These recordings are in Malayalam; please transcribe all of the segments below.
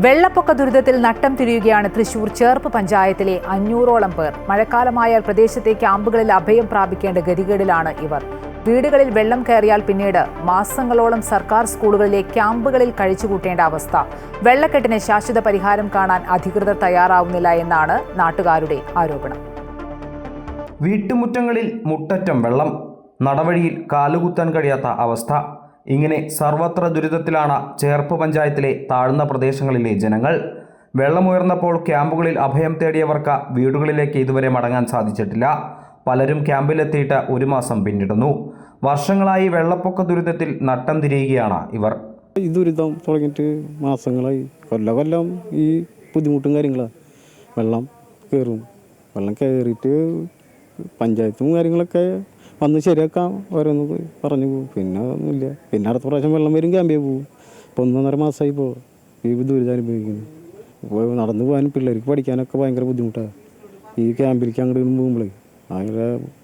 വെള്ളപ്പൊക്ക ദുരിതത്തിൽ നട്ടം തിരിയുകയാണ് തൃശൂർ ചേർപ്പ് പഞ്ചായത്തിലെ 500ഓളം പേർ. മഴക്കാലമായാൽ പ്രദേശത്തെ ക്യാമ്പുകളിൽ അഭയം പ്രാപിക്കേണ്ട ഗതികേടിലാണ് ഇവർ. വീടുകളിൽ വെള്ളം കയറിയാൽ പിന്നീട് മാസങ്ങളോളം സർക്കാർ സ്കൂളുകളിലെ ക്യാമ്പുകളിൽ കഴിച്ചുകൂട്ടേണ്ട അവസ്ഥ. വെള്ളക്കെട്ടിന് ശാശ്വത പരിഹാരം കാണാൻ അധികൃതർ തയ്യാറാവുന്നില്ല എന്നാണ് നാട്ടുകാരുടെ ആരോപണം. വീട്ടുമുറ്റങ്ങളിൽ മുട്ടറ്റം വെള്ളം, നടവഴിയിൽ കാലുകുത്താൻ കഴിയാത്ത അവസ്ഥ. ഇങ്ങനെ സർവത്ര ദുരിതത്തിലാണ് ചേർപ്പ് പഞ്ചായത്തിലെ താഴ്ന്ന പ്രദേശങ്ങളിലെ ജനങ്ങൾ. വെള്ളമുയർന്നപ്പോൾ ക്യാമ്പുകളിൽ അഭയം തേടിയവർക്ക് വീടുകളിലേക്ക് ഇതുവരെ മടങ്ങാൻ സാധിച്ചിട്ടില്ല. പലരും ക്യാമ്പിലെത്തിയിട്ട് 1 മാസം പിന്നിടുന്നു. വർഷങ്ങളായി വെള്ളപ്പൊക്ക ദുരിതത്തിൽ നട്ടം തിരിയുകയാണ് ഇവർ. ഈ ദുരിതം തുടങ്ങിയിട്ട് മാസങ്ങളായി. കൊല്ലം ഈ ബുദ്ധിമുട്ടും കാര്യങ്ങളാണ്. വെള്ളം കയറും. വെള്ളം കയറിയിട്ട് പഞ്ചായത്തും കാര്യങ്ങളൊക്കെ വന്ന് ശരിയാക്കാം ഓരോന്ന് പറഞ്ഞു പോകും. പിന്നെ ഒന്നുമില്ല. പിന്നെ അടുത്ത പ്രാവശ്യം വെള്ളം വരും, ക്യാമ്പിൽ പോകും. ഇപ്പോൾ 1.5 മാസമായി ഇപ്പോൾ ഈ ദുരിതം അനുഭവിക്കുന്നു. ഇപ്പോൾ നടന്നു പോകാനും പിള്ളേർക്ക് പഠിക്കാനൊക്കെ ഭയങ്കര ബുദ്ധിമുട്ടാണ്. ഈ ക്യാമ്പിലേക്ക് അങ്ങോട്ട് പോകുമ്പോഴേ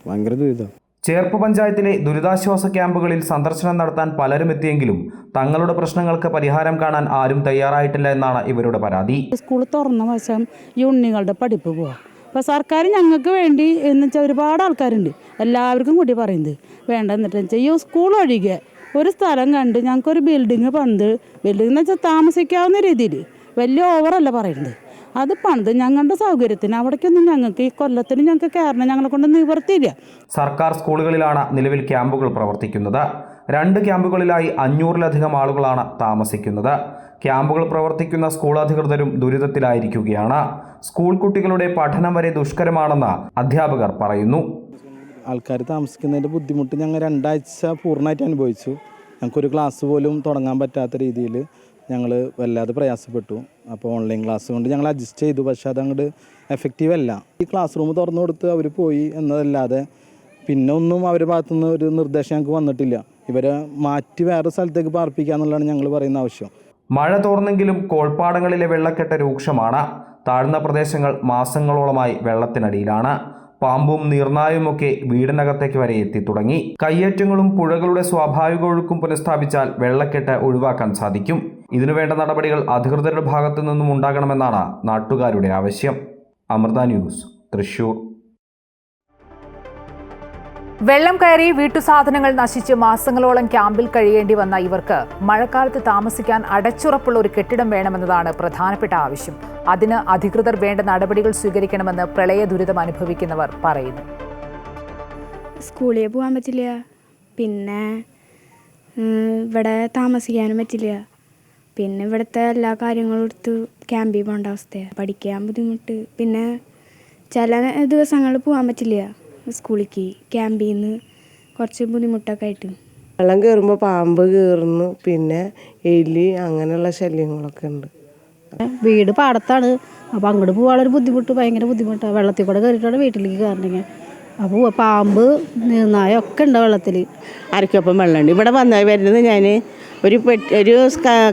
ഭയങ്കര ദുരിതം. ചേർപ്പ് പഞ്ചായത്തിലെ ദുരിതാശ്വാസ ക്യാമ്പുകളിൽ സന്ദർശനം നടത്താൻ പലരും എത്തിയെങ്കിലും തങ്ങളുടെ പ്രശ്നങ്ങൾക്ക് പരിഹാരം കാണാൻ ആരും തയ്യാറായിട്ടില്ല എന്നാണ് ഇവരുടെ പരാതി. സ്കൂൾ തുറന്ന വശം ഈ ഉണ്ണികളുടെ പഠിപ്പ് പോവാം. അപ്പോൾ സർക്കാർ ഞങ്ങൾക്ക് വേണ്ടി എന്ന് വെച്ചാൽ ഒരുപാട് ആൾക്കാരുണ്ട്, എല്ലാവർക്കും കൂടി പറയുന്നത് വേണ്ട. എന്നിട്ട് വെച്ചാൽ ഈ സ്കൂൾ ഒഴികെ ഒരു സ്ഥലം കണ്ട് ഞങ്ങൾക്കൊരു ബിൽഡിങ് പണിത്, ബിൽഡിംഗ് എന്ന് വെച്ചാൽ താമസിക്കാവുന്ന രീതിയിൽ, വലിയ ഓവറല്ല പറയുന്നത്, അത് പണിത് ഞങ്ങളുടെ സൗകര്യത്തിന് അവിടേക്കൊന്നും ഞങ്ങൾക്ക് ഈ കൊല്ലത്തിന് ഞങ്ങൾക്ക് കയറണം, ഞങ്ങളെ കൊണ്ട് നിവർത്തിയില്ല. സർക്കാർ സ്കൂളുകളിലാണ് നിലവിൽ ക്യാമ്പുകൾ പ്രവർത്തിക്കുന്നത്. 2 ക്യാമ്പുകളിലായി 500-ലധികം ആളുകളാണ് താമസിക്കുന്നത്. ക്യാമ്പുകൾ പ്രവർത്തിക്കുന്ന സ്കൂൾ അധികൃതരും ദുരിതത്തിലായിരിക്കുകയാണ്. സ്കൂൾ കുട്ടികളുടെ പഠനം വരെ ദുഷ്കരമാണെന്ന് അധ്യാപകർ പറയുന്നു. ആൾക്കാർ താമസിക്കുന്നതിൻ്റെ ബുദ്ധിമുട്ട് ഞങ്ങൾ 2 ആഴ്ച പൂർണ്ണമായിട്ട് അനുഭവിച്ചു. ഞങ്ങൾക്കൊരു ക്ലാസ് പോലും തുടങ്ങാൻ പറ്റാത്ത രീതിയിൽ ഞങ്ങൾ വല്ലാതെ പ്രയാസപ്പെട്ടു. അപ്പോൾ ഓൺലൈൻ ക്ലാസ് കൊണ്ട് ഞങ്ങൾ അഡ്ജസ്റ്റ് ചെയ്തു. പക്ഷേ അതങ്ങോട്ട് എഫക്റ്റീവ് അല്ല. ഈ ക്ലാസ് റൂം തുറന്നു കൊടുത്ത് അവർ പോയി എന്നതല്ലാതെ പിന്നെ ഒന്നും അവരുടെ ഭാഗത്തുനിന്ന് ഒരു നിർദ്ദേശം ഞങ്ങൾക്ക് വന്നിട്ടില്ല. ഇവരെ മാറ്റി വേറെ സ്ഥലത്തേക്ക് പാർപ്പിക്കുക എന്നുള്ളതാണ് ഞങ്ങൾ പറയുന്ന ആവശ്യം. മഴ തോർന്നെങ്കിലും കോൾപ്പാടങ്ങളിലെ വെള്ളക്കെട്ട് രൂക്ഷമാണ്. താഴ്ന്ന പ്രദേശങ്ങൾ മാസങ്ങളോളമായി വെള്ളത്തിനടിയിലാണ്. പാമ്പും നീർനായുമൊക്കെ വീടിനകത്തേക്ക് വരെ എത്തിത്തുടങ്ങി. കയ്യേറ്റങ്ങളും പുഴകളുടെ സ്വാഭാവിക ഒഴുക്കും പുനഃസ്ഥാപിച്ചാൽ വെള്ളക്കെട്ട് ഒഴിവാക്കാൻ സാധിക്കും. ഇതിനുവേണ്ട നടപടികൾ അധികൃതരുടെ ഭാഗത്തു നിന്നും ഉണ്ടാകണമെന്നാണ് നാട്ടുകാരുടെ ആവശ്യം. അമൃത ന്യൂസ്, തൃശൂർ. വെള്ളം കയറി വീട്ടുസാധനങ്ങൾ നശിച്ച് മാസങ്ങളോളം ക്യാമ്പിൽ കഴിയേണ്ടി വന്ന ഇവർക്ക് മഴക്കാലത്ത് താമസിക്കാൻ അടച്ചുറപ്പുള്ള ഒരു കെട്ടിടം വേണമെന്നതാണ് പ്രധാനപ്പെട്ട ആവശ്യം. അതിന് അധികൃതർ വേണ്ട നടപടികൾ സ്വീകരിക്കണമെന്ന് പ്രളയ ദുരിതം അനുഭവിക്കുന്നവർ പറയുന്നു. സ്കൂളിൽ പോകാൻ പറ്റില്ല, പിന്നെ ഇവിടെ താമസിക്കാനും പറ്റില്ല, പിന്നെ ഇവിടുത്തെ എല്ലാ കാര്യങ്ങളും എടുത്ത് ക്യാമ്പിൽ പോകേണ്ട അവസ്ഥയാണ്. പഠിക്കാൻ ബുദ്ധിമുട്ട്, പിന്നെ ചില ദിവസങ്ങളിൽ പോകാൻ പറ്റില്ല സ്കൂളിലേക്ക്, ക്യാമ്പിൽ നിന്ന് കുറച്ച് ബുദ്ധിമുട്ടൊക്കെ ആയിട്ട്. വെള്ളം കയറുമ്പോൾ പാമ്പ് കയറുന്നു, പിന്നെ എലി അങ്ങനെയുള്ള ശല്യങ്ങളൊക്കെ ഉണ്ട്. വീട് പാടത്താണ്, അപ്പോൾ അങ്ങോട്ട് പോകാനുള്ളൊരു ബുദ്ധിമുട്ട്, ഭയങ്കര ബുദ്ധിമുട്ടാണ്. വെള്ളത്തിൽ കൂടെ കയറിയിട്ടാണ് വീട്ടിലേക്ക് കയറണമെങ്കിൽ. അപ്പോൾ പാമ്പ് നീർനായ ഒക്കെ ഉണ്ട് വെള്ളത്തിൽ. അരക്കൊപ്പം വെള്ളമുണ്ട്. ഇവിടെ വരുന്നത് ഞാൻ ഒരു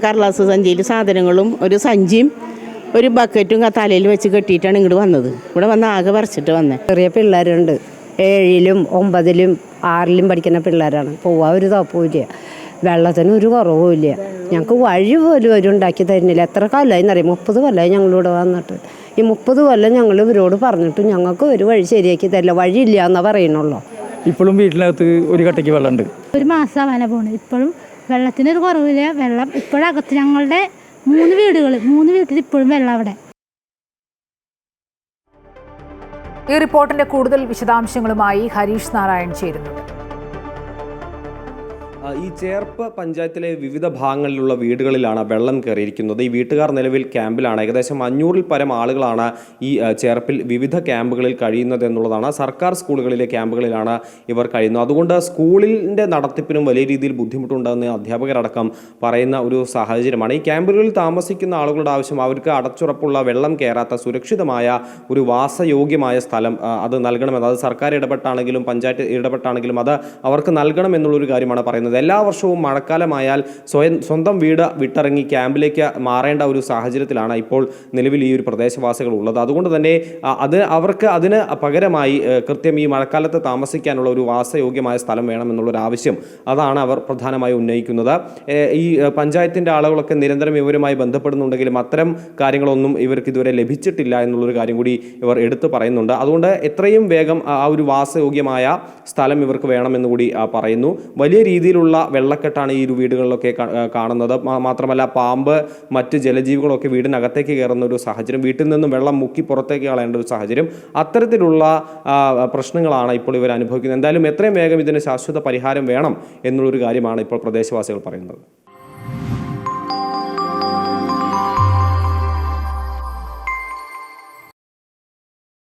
കടലാസ് സഞ്ചിയിൽ സാധനങ്ങളും ഒരു സഞ്ചിയും ഒരു ബക്കറ്റും തലയിൽ വെച്ച് കെട്ടിയിട്ടാണ് ഇങ്ങോട്ട് വന്നത്. ഇവിടെ വന്ന് ആകെ പറിച്ചിട്ട് വന്നത്. ചെറിയ പിള്ളേരുണ്ട്, 7ലും 9ലും 6ലും പഠിക്കുന്ന പിള്ളേരാണ്. പോവാൻ ഒരു തപ്പുമില്ല, വെള്ളത്തിന് ഒരു കുറവുമില്ല. ഞങ്ങൾക്ക് വഴി പോലും ഒരു ഉണ്ടാക്കി തരുന്നില്ല. എത്ര കാലമായി എന്നറിയാം, 30 കൊല്ലമായി ഞങ്ങളിവിടെ വന്നിട്ട്. ഈ 30 കൊല്ലം ഞങ്ങൾ ഇവരോട് പറഞ്ഞിട്ട് ഞങ്ങൾക്ക് ഒരു വഴി ശരിയാക്കി തരില്ല. വഴിയില്ല എന്നാ പറയുന്നുള്ളൂ. ഇപ്പോഴും വീട്ടിനകത്ത് ഒരു കട്ടയ്ക്ക് വെള്ളമുണ്ട്. 1 മാസം അവനെ പോണു. ഇപ്പോഴും വെള്ളത്തിനൊരു കുറവില്ല. വെള്ളം ഇപ്പോഴും അകത്ത് ഞങ്ങളുടെ 3 വീട്ടിൽ ഇപ്പോഴും വെള്ളം അവിടെ. ഈ റിപ്പോർട്ടിന്റെ കൂടുതൽ വിശദാംശങ്ങളുമായി ഹരീഷ് നാരായൺ ചേരുന്നു. ഈ ചേർപ്പ് പഞ്ചായത്തിലെ വിവിധ ഭാഗങ്ങളിലുള്ള വീടുകളിലാണ് വെള്ളം കയറിയിരിക്കുന്നത്. ഈ വീട്ടുകാർ നിലവിൽ ക്യാമ്പിലാണ്. ഏകദേശം 500-ൽ പരം ആളുകളാണ് ഈ ചേർപ്പിൽ വിവിധ ക്യാമ്പുകളിൽ കഴിയുന്നത് എന്നുള്ളതാണ്. സർക്കാർ സ്കൂളുകളിലെ ക്യാമ്പുകളിലാണ് ഇവർ കഴിയുന്നത്. അതുകൊണ്ട് സ്കൂളിൻ്റെ നടത്തിപ്പിനും വലിയ രീതിയിൽ ബുദ്ധിമുട്ടുണ്ടെന്ന് അധ്യാപകരടക്കം പറയുന്ന ഒരു സാഹചര്യമാണ്. ഈ ക്യാമ്പുകളിൽ താമസിക്കുന്ന ആളുകളുടെ ആവശ്യം അവർക്ക് അടച്ചുറപ്പുള്ള വെള്ളം കയറാത്ത സുരക്ഷിതമായ ഒരു വാസയോഗ്യമായ സ്ഥലം അത് നൽകണമെന്ന്, അത് സർക്കാർ ഇടപെട്ടാണെങ്കിലും പഞ്ചായത്ത് ഇടപെട്ടാണെങ്കിലും അത് അവർക്ക് നൽകണം എന്നുള്ളൊരു കാര്യമാണ് പറയുന്നത്. പറയുന്നത്. എല്ലാ വർഷവും മഴക്കാലമായാൽ സ്വന്തം വീട് വിട്ടിറങ്ങി ക്യാമ്പിലേക്ക് മാറേണ്ട ഒരു സാഹചര്യത്തിലാണ് ഇപ്പോൾ നിലവിൽ ഈ ഒരു പ്രദേശവാസികൾ ഉള്ളത്. അതുകൊണ്ട് തന്നെ അവർക്ക് അതിന് പകരമായി കൃത്യം ഈ മഴക്കാലത്ത് താമസിക്കാനുള്ള ഒരു വാസയോഗ്യമായ സ്ഥലം വേണമെന്നുള്ളൊരു ആവശ്യം അതാണ് അവർ പ്രധാനമായി ഉന്നയിക്കുന്നത്. ഈ പഞ്ചായത്തിൻ്റെ ആളുകളൊക്കെ നിരന്തരം ഇവരുമായി ബന്ധപ്പെടുന്നുണ്ടെങ്കിലും അത്തരം കാര്യങ്ങളൊന്നും ഇവർക്ക് ഇതുവരെ ലഭിച്ചിട്ടില്ല എന്നുള്ളൊരു കാര്യം കൂടി ഇവർ എടുത്തു പറയുന്നുണ്ട്. അതുകൊണ്ട് എത്രയും വേഗം ആ ഒരു വാസയോഗ്യമായ സ്ഥലം ഇവർക്ക് വേണമെന്ന് കൂടി പറയുന്നു. വലിയ രീതിയിലുള്ള വെള്ളക്കെട്ടാണ് ഈ ഒരു വീടുകളിലൊക്കെ കാണുന്നത്. മാത്രമല്ല പാമ്പ് മറ്റ് ജലജീവികളൊക്കെ വീടിനകത്തേക്ക് കയറുന്ന ഒരു സാഹചര്യം, വീട്ടിൽ നിന്നും വെള്ളം മുക്കി പുറത്തേക്ക് കളയേണ്ട ഒരു സാഹചര്യം, അത്തരത്തിലുള്ള പ്രശ്നങ്ങളാണ് ഇപ്പോൾ ഇവർ അനുഭവിക്കുന്നത്. എന്തായാലും എത്രയും വേഗം ഇതിന് ശാശ്വത പരിഹാരം വേണം എന്നുള്ളൊരു കാര്യമാണ് ഇപ്പോൾ പ്രദേശവാസികൾ പറയുന്നത്.